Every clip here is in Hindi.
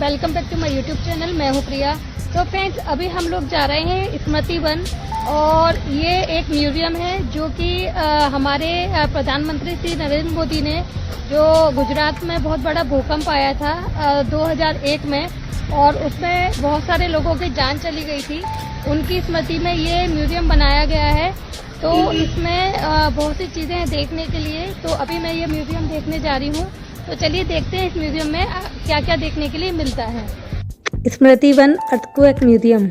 Welcome back to my YouTube channel. मैं हूँ प्रिया। तो फ्रेंड्स, अभी हम लोग जा रहे हैं स्मृति वन, और ये एक म्यूजियम है जो कि हमारे प्रधानमंत्री श्री नरेंद्र मोदी ने, जो गुजरात में बहुत बड़ा भूकंप आया था 2001 में, और उसमें बहुत सारे लोगों की जान चली गई थी, उनकी स्मृति में ये म्यूजियम बनाया गया है। तो इसमें बहुत सी चीज़ें हैं देखने के लिए। तो अभी मैं ये म्यूजियम देखने जा रही हूँ। तो चलिए देखते हैं इस म्यूजियम में क्या क्या देखने के लिए मिलता है। स्मृति वन अर्थक्वेक म्यूजियम।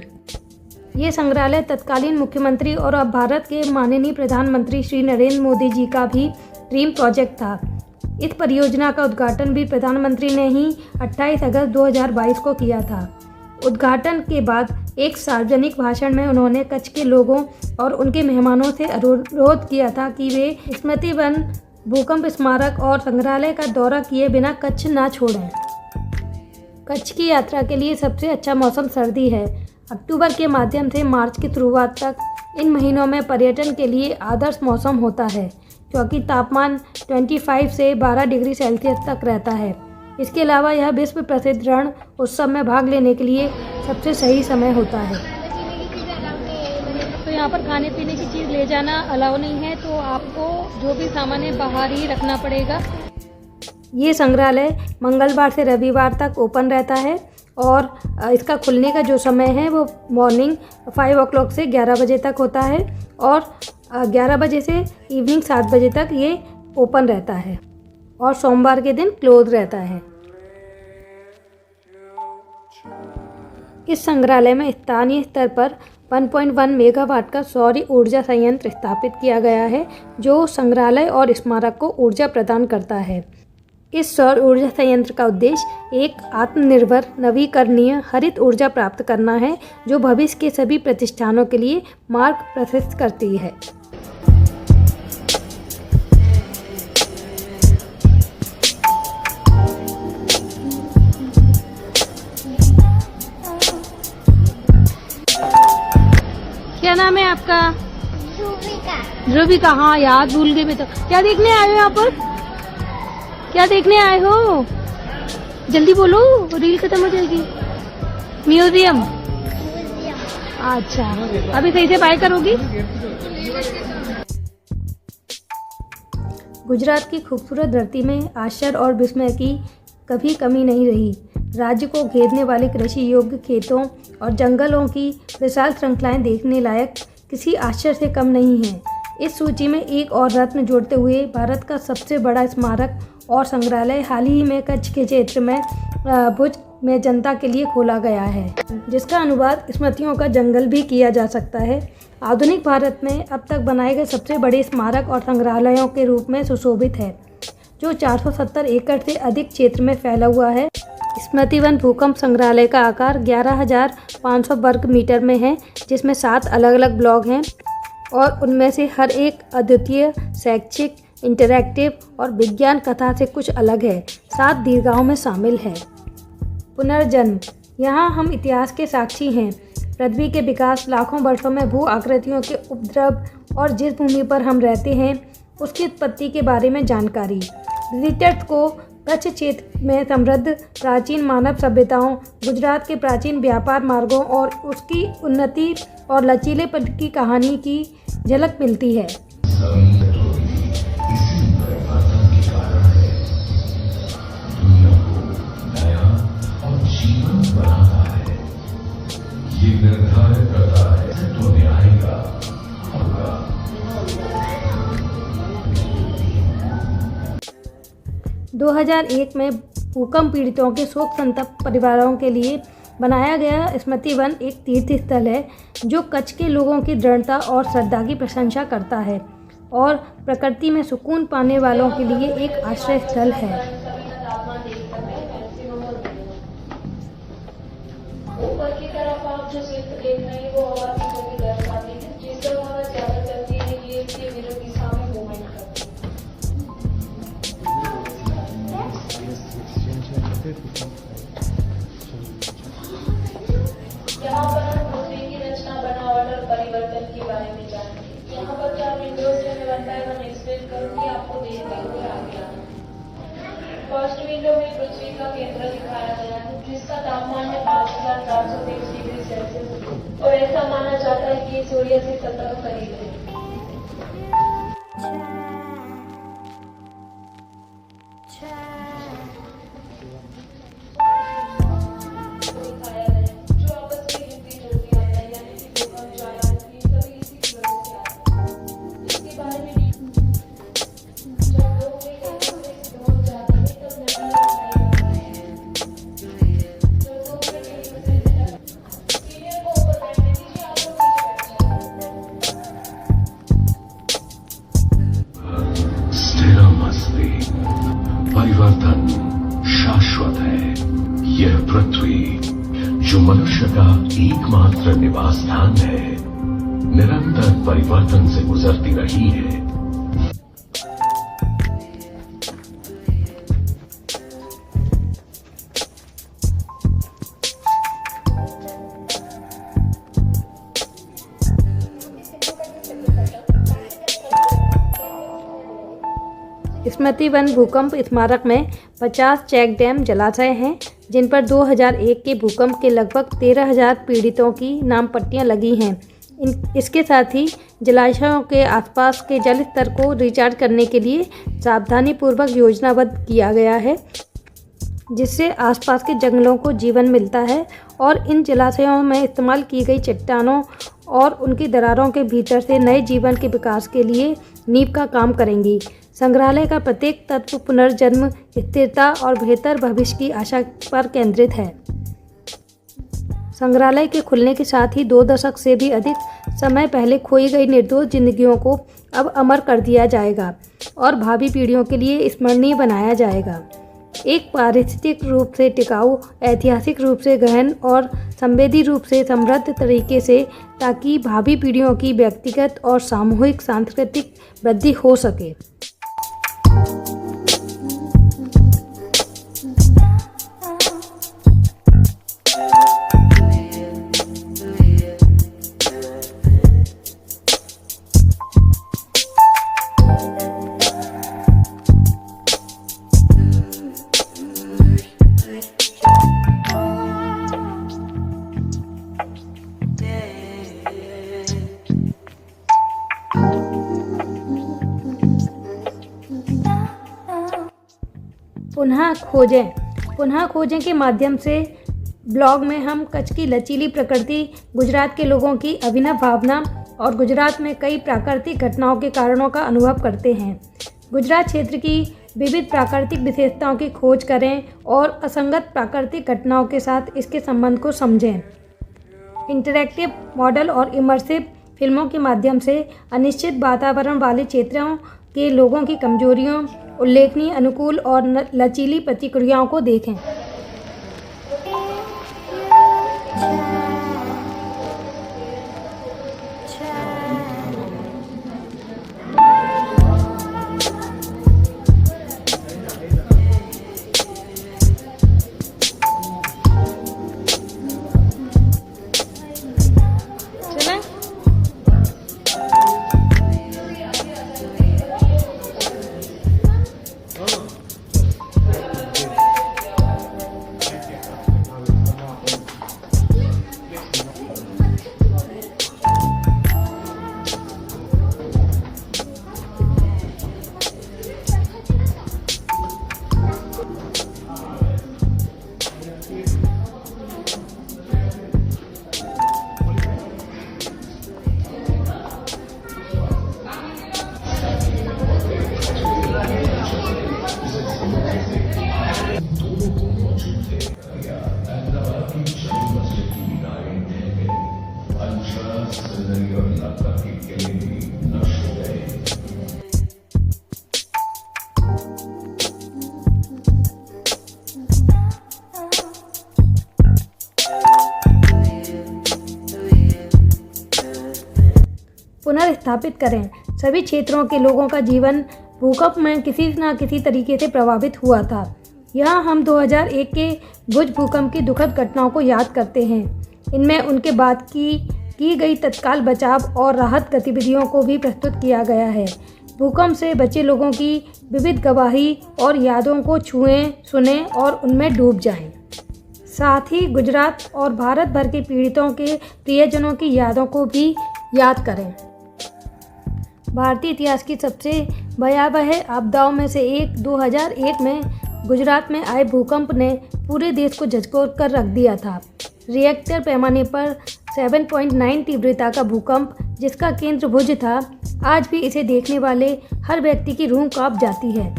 ये संग्रहालय तत्कालीन मुख्यमंत्री और अब भारत के माननीय प्रधानमंत्री श्री नरेंद्र मोदी जी का भी ड्रीम प्रोजेक्ट था। इस परियोजना का उद्घाटन भी प्रधानमंत्री ने ही 28 अगस्त 2022 को किया था। उद्घाटन के बाद एक सार्वजनिक भाषण में उन्होंने कच्छ के लोगों और उनके मेहमानों से अनुरोध किया था कि वे स्मृति वन, भूकंप स्मारक और संग्रहालय का दौरा किए बिना कच्छ ना छोड़ें। कच्छ की यात्रा के लिए सबसे अच्छा मौसम सर्दी है। अक्टूबर के माध्यम से मार्च की शुरुआत तक इन महीनों में पर्यटन के लिए आदर्श मौसम होता है, क्योंकि तापमान 25 से 12 डिग्री सेल्सियस तक रहता है। इसके अलावा यह विश्व प्रसिद्ध रण उत्सव में भाग लेने के लिए सबसे सही समय होता है। तो यहाँ पर खाने पीने की चीज़ ले जाना अलाउ नहीं है, तो आपको जो भी सामान है बाहर ही रखना पड़ेगा। ये संग्रहालय मंगलवार से रविवार तक ओपन रहता है, और इसका खुलने का जो समय है वो मॉर्निंग 5 o'clock से 11 बजे तक होता है, और 11 बजे से इवनिंग 7 बजे तक ये ओपन रहता है, और सोमवार के दिन क्लोज रहता है। इस संग्रहालय में स्थानीय स्तर पर 1.1 मेगावाट का सौर ऊर्जा संयंत्र स्थापित किया गया है, जो संग्रहालय और स्मारक को ऊर्जा प्रदान करता है। इस सौर ऊर्जा संयंत्र का उद्देश्य एक आत्मनिर्भर नवीकरणीय हरित ऊर्जा प्राप्त करना है, जो भविष्य के सभी प्रतिष्ठानों के लिए मार्ग प्रशस्त करती है। क्या नाम है आपका? ध्रुविका। हाँ याद भूल गई मैं तो। क्या देखने आए हो यहाँ पर? क्या देखने आए हो? जल्दी बोलो, रील खत्म हो जाएगी। म्यूजियम। अच्छा, अभी सही से बाय करोगी? गुजरात की खूबसूरत धरती में आश्चर्य और विस्मय की कभी कमी नहीं रही। राज्य को घेरने वाले कृषि योग्य खेतों और जंगलों की विशाल श्रृंखलाएं देखने लायक किसी आश्चर्य से कम नहीं है। इस सूची में एक और रत्न जोड़ते हुए भारत का सबसे बड़ा स्मारक और संग्रहालय हाल ही में कच्छ के क्षेत्र में भुज में जनता के लिए खोला गया है, जिसका अनुवाद स्मृतियों का जंगल भी किया जा सकता है। आधुनिक भारत में अब तक बनाए गए सबसे बड़े स्मारक और संग्रहालयों के रूप में सुशोभित है, जो 470 एकड़ से अधिक क्षेत्र में फैला हुआ है। स्मृति वन भूकंप संग्रहालय का आकार 11,500 वर्ग मीटर में है, जिसमें 7 अलग अलग ब्लॉक हैं, और उनमें से हर एक अद्वितीय, शैक्षिक, इंटरैक्टिव और विज्ञान कथा से कुछ अलग है। 7 दीर्घाओं में शामिल है। पुनर्जन्म। यहाँ हम इतिहास के साक्षी हैं। पृथ्वी के विकास, लाखों वर्षों में भू आकृतियों के उपद्रव, और जिस भूमि पर हम रहते हैं उसकी उत्पत्ति के बारे में जानकारी। द्वितीय को कच्छ क्षेत्र में समृद्ध प्राचीन मानव सभ्यताओं, गुजरात के प्राचीन व्यापार मार्गों और उसकी उन्नति और लचीलेपन की कहानी की झलक मिलती है। निर्धारित करता है तो न्याय का होगा। 2001 में भूकंप पीड़ितों के शोक संतप्त परिवारों के लिए बनाया गया स्मृति वन एक तीर्थ स्थल है, जो कच्छ के लोगों की दृढ़ता और श्रद्धा की प्रशंसा करता है, और प्रकृति में सुकून पाने वालों के लिए एक आश्रय स्थल है। ऊपर की तरफ आप जो चित्र देख रहे हैं वो हवा की गति दर्शाती है। जिस तरह हवा ज्यादा चलती है ये इसके विरुद्ध दिशा में मूवमेंट करती है। यहाँ पर हम पृथ्वी की रचना, बनावट और परिवर्तन के बारे में जानेंगे। यहाँ पर 4 विंडोज हैं, मैं 1 by 1 एक्सप्लेन करूंगी, आपको देखते हुए आगे आना। फर्स्ट विंडो में पृथ्वी का केंद्र दिखाया गया है, जिसका तापमान है 5423 डिग्री सेल्सियस और ऐसा माना जाता है कि सूर्य से सतह करीब है। परिवर्तन शाश्वत है। यह पृथ्वी जो मनुष्य का एकमात्र निवास स्थान है, निरंतर परिवर्तन से गुजरती रही है। स्मृति वन भूकंप स्मारक में 50 चेक डैम जलाशय हैं, जिन पर 2001 के भूकंप के लगभग 13,000 पीड़ितों की नाम पट्टियां लगी हैं। इसके साथ ही जलाशयों के आसपास के जल स्तर को रिचार्ज करने के लिए सावधानीपूर्वक योजनाबद्ध किया गया है, जिससे आसपास के जंगलों को जीवन मिलता है और इन जलाशयों में इस्तेमाल की गई चट्टानों और उनकी दरारों के भीतर से नए जीवन के विकास के लिए नींव का काम करेंगी। संग्रहालय का प्रत्येक तत्व पुनर्जन्म, स्थिरता और बेहतर भविष्य की आशा पर केंद्रित है। संग्रहालय के खुलने के साथ ही 2 दशक से भी अधिक समय पहले खोई गई निर्दोष जिंदगियों को अब अमर कर दिया जाएगा और भावी पीढ़ियों के लिए स्मरणीय बनाया जाएगा। एक पारिस्थितिक रूप से टिकाऊ, ऐतिहासिक रूप से गहन और संवेदी रूप से समृद्ध तरीके से, ताकि भावी पीढ़ियों की व्यक्तिगत और सामूहिक सांस्कृतिक वृद्धि हो सके। पुनः खोजें के माध्यम से ब्लॉग में हम कच्छ की लचीली प्रकृति, गुजरात के लोगों की अभिनव भावना और गुजरात में कई प्राकृतिक घटनाओं के कारणों का अनुभव करते हैं। गुजरात क्षेत्र की विविध प्राकृतिक विशेषताओं की खोज करें और असंगत प्राकृतिक घटनाओं के साथ इसके संबंध को समझें। इंटरैक्टिव मॉडल और इमर्सिव फिल्मों के माध्यम से अनिश्चित वातावरण वाले क्षेत्रों के लोगों की कमजोरियों, उल्लेखनीय, अनुकूल और लचीली प्रतिक्रियाओं को देखें। पुनर्स्थापित करें। सभी क्षेत्रों के लोगों का जीवन भूकंप में किसी न किसी तरीके से प्रभावित हुआ था। यहाँ हम 2001 के भुज भूकंप की दुखद घटनाओं को याद करते हैं। इनमें उनके बाद की गई तत्काल बचाव और राहत गतिविधियों को भी प्रस्तुत किया गया है। भूकंप से बचे लोगों की विविध गवाही और यादों को छुएं, सुनें और उनमें डूब जाएं। साथ ही गुजरात और भारत भर के पीड़ितों के प्रियजनों की यादों को भी याद करें। भारतीय इतिहास की सबसे भयावह आपदाओं में से एक 2001 में गुजरात में आए भूकंप ने पूरे देश को झकझोर कर रख दिया था। रिएक्टर पैमाने पर 7.9 तीव्रता का भूकंप, जिसका केंद्र भुज था, आज भी इसे देखने वाले हर व्यक्ति की रूह कांप जाती है।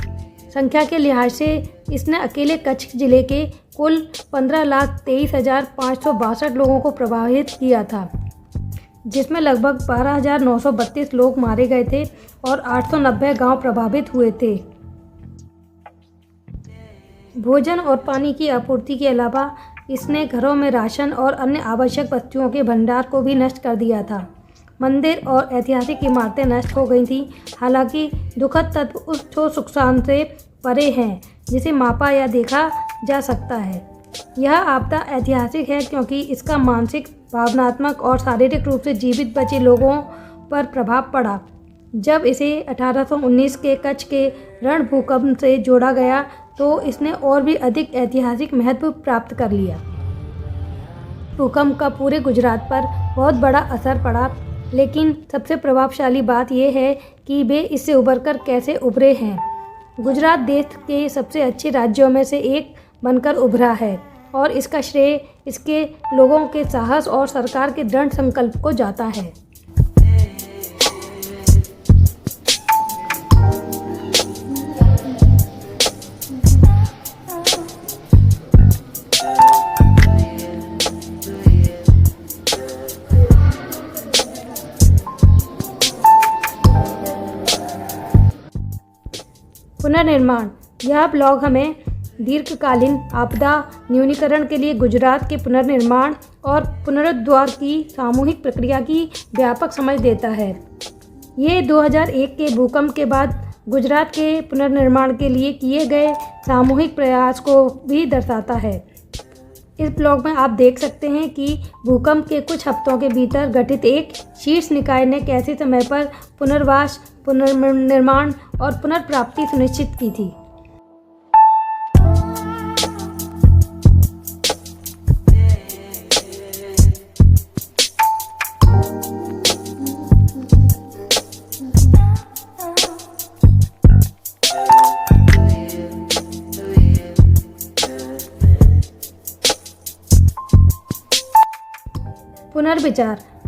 संख्या के लिहाज से इसने अकेले कच्छ जिले के कुल 15,23,562 लोगों को प्रभावित किया था, जिसमें लगभग 12,932 लोग मारे गए थे और 890 गांव प्रभावित हुए थे। भोजन और पानी की आपूर्ति के अलावा इसने घरों में राशन और अन्य आवश्यक वस्तुओं के भंडार को भी नष्ट कर दिया था। मंदिर और ऐतिहासिक इमारतें नष्ट हो गई थीं। हालांकि दुखद तत्व उस ठोस नुकसान से परे हैं जिसे मापा या देखा जा सकता है। यह आपदा ऐतिहासिक है क्योंकि इसका मानसिक, भावनात्मक और शारीरिक रूप से जीवित बचे लोगों पर प्रभाव पड़ा। जब इसे 1819 के कच्छ के रण भूकंप से जोड़ा गया तो इसने और भी अधिक ऐतिहासिक महत्व प्राप्त कर लिया। भूकंप का पूरे गुजरात पर बहुत बड़ा असर पड़ा, लेकिन सबसे प्रभावशाली बात यह है कि वे इससे उबरकर कैसे उभरे हैं। गुजरात देश के सबसे अच्छे राज्यों में से एक बनकर उभरा है और इसका श्रेय इसके लोगों के साहस और सरकार के दृढ़ संकल्प को जाता है। पुनर्निर्माण। यह ब्लॉग हमें दीर्घकालीन आपदा न्यूनीकरण के लिए गुजरात के पुनर्निर्माण और पुनरुद्धार की सामूहिक प्रक्रिया की व्यापक समझ देता है। ये 2001 के भूकंप के बाद गुजरात के पुनर्निर्माण के लिए किए गए सामूहिक प्रयास को भी दर्शाता है। इस ब्लॉग में आप देख सकते हैं कि भूकंप के कुछ हफ्तों के भीतर गठित एक शीर्ष निकाय ने कैसे समय पर पुनर्वास, पुनर्निर्माण और पुनर्प्राप्ति सुनिश्चित की थी।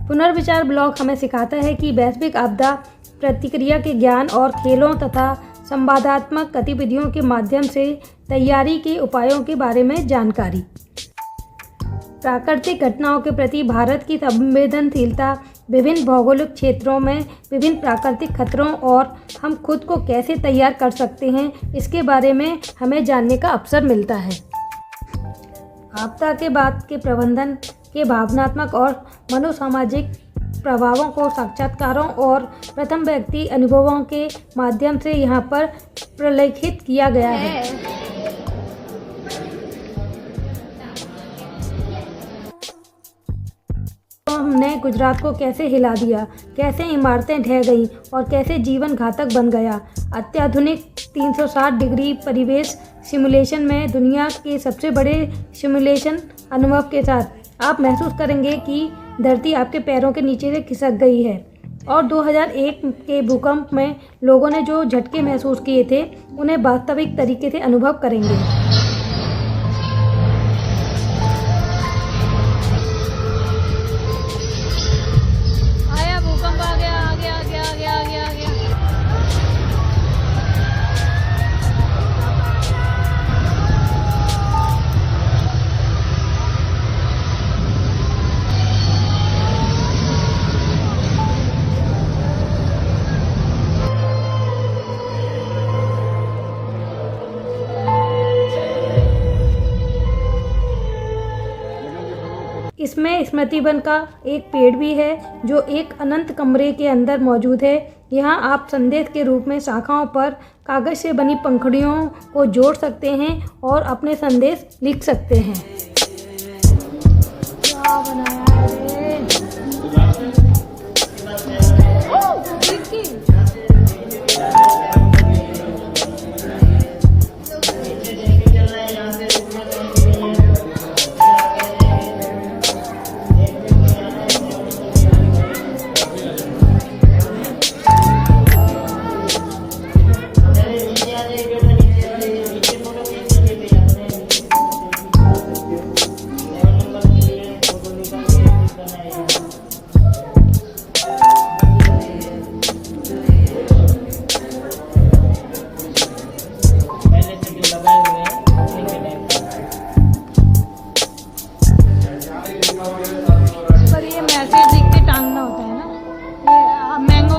पुनर्विचार ब्लॉग हमें सिखाता है कि वैश्विक आपदा प्रतिक्रिया के ज्ञान और खेलों तथा संवादात्मक गतिविधियों के माध्यम से तैयारी के उपायों के बारे में जानकारी। प्राकृतिक घटनाओं के प्रति भारत की संवेदनशीलता, विभिन्न भौगोलिक क्षेत्रों में विभिन्न प्राकृतिक खतरों और हम खुद को कैसे तैयार कर सकते हैं, इसके बारे में हमें जानने का अवसर मिलता है। आपदा के बाद के प्रबंधन के भावनात्मक और मनोसामाजिक प्रभावों को साक्षात्कारों और प्रथम व्यक्ति अनुभवों के माध्यम से यहाँ पर प्रलेखित किया गया है। तो हमने गुजरात को कैसे हिला दिया, कैसे इमारतें ढह गईं और कैसे जीवन घातक बन गया। अत्याधुनिक 360 डिग्री परिवेश सिमुलेशन में दुनिया के सबसे बड़े सिमुलेशन अनुभव के साथ आप महसूस करेंगे कि धरती आपके पैरों के नीचे से खिसक गई है और 2001 के भूकंप में लोगों ने जो झटके महसूस किए थे उन्हें वास्तविक तरीके से अनुभव करेंगे। आया भूकंप, आ गया आ गया आ गया आ गया आ गया आ गया। इसमें स्मृति वन का एक पेड़ भी है जो एक अनंत कमरे के अंदर मौजूद है। यहाँ आप संदेश के रूप में शाखाओं पर कागज से बनी पंखुड़ियों को जोड़ सकते हैं और अपने संदेश लिख सकते हैं। क्या बनाया है रे?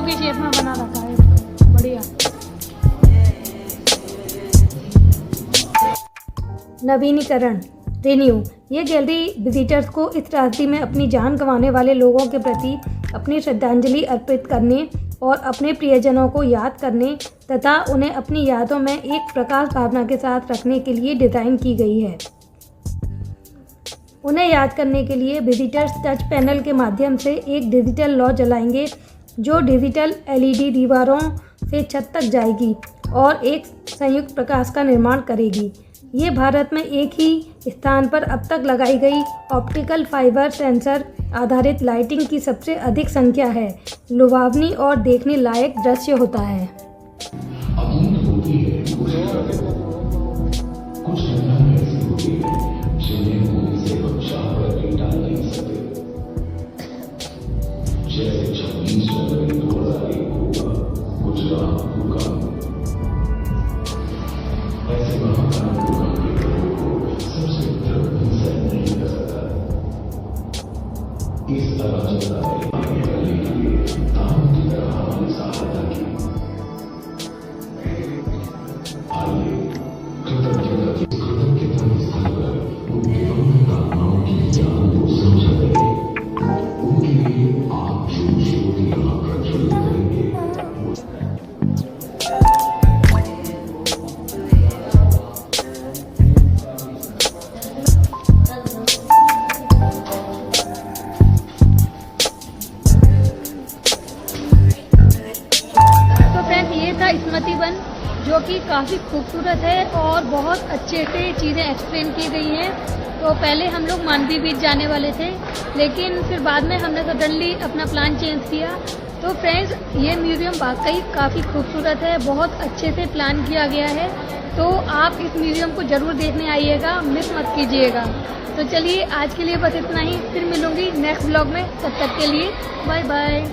के शेप में बना रखा है, बढ़िया। नवीनीकरण रिन्यू, ये गैलरी विजिटर्स को इस त्रासदी में अपनी जान गंवाने वाले लोगों के प्रति अपनी श्रद्धांजलि अर्पित करने और अपने प्रियजनों को याद करने तथा उन्हें अपनी यादों में एक प्रकाश भावना के साथ रखने के लिए डिज़ाइन की गई है। उन्हें याद करने के लिए विजिटर्स टच पैनल के माध्यम से एक डिजिटल लौ जलाएंगे जो डिजिटल LED दीवारों से छत तक जाएगी और एक संयुक्त प्रकाश का निर्माण करेगी। ये भारत में एक ही स्थान पर अब तक लगाई गई ऑप्टिकल फाइबर सेंसर आधारित लाइटिंग की सबसे अधिक संख्या है। लुभावनी और देखने लायक दृश्य होता है। स्मृति वन जो कि काफ़ी खूबसूरत है और बहुत अच्छे से चीज़ें एक्सप्लेन की गई हैं। तो पहले हम लोग मांडवी बीच जाने वाले थे, लेकिन फिर बाद में हमने सडनली अपना प्लान चेंज किया। तो फ्रेंड्स, ये म्यूजियम वाकई काफ़ी खूबसूरत है, बहुत अच्छे से प्लान किया गया है। तो आप इस म्यूजियम को ज़रूर देखने आइएगा, मिस मत कीजिएगा। तो चलिए, आज के लिए बस इतना ही, फिर मिलूंगी नेक्स्ट ब्लॉग में। तब तक के लिए बाय बाय।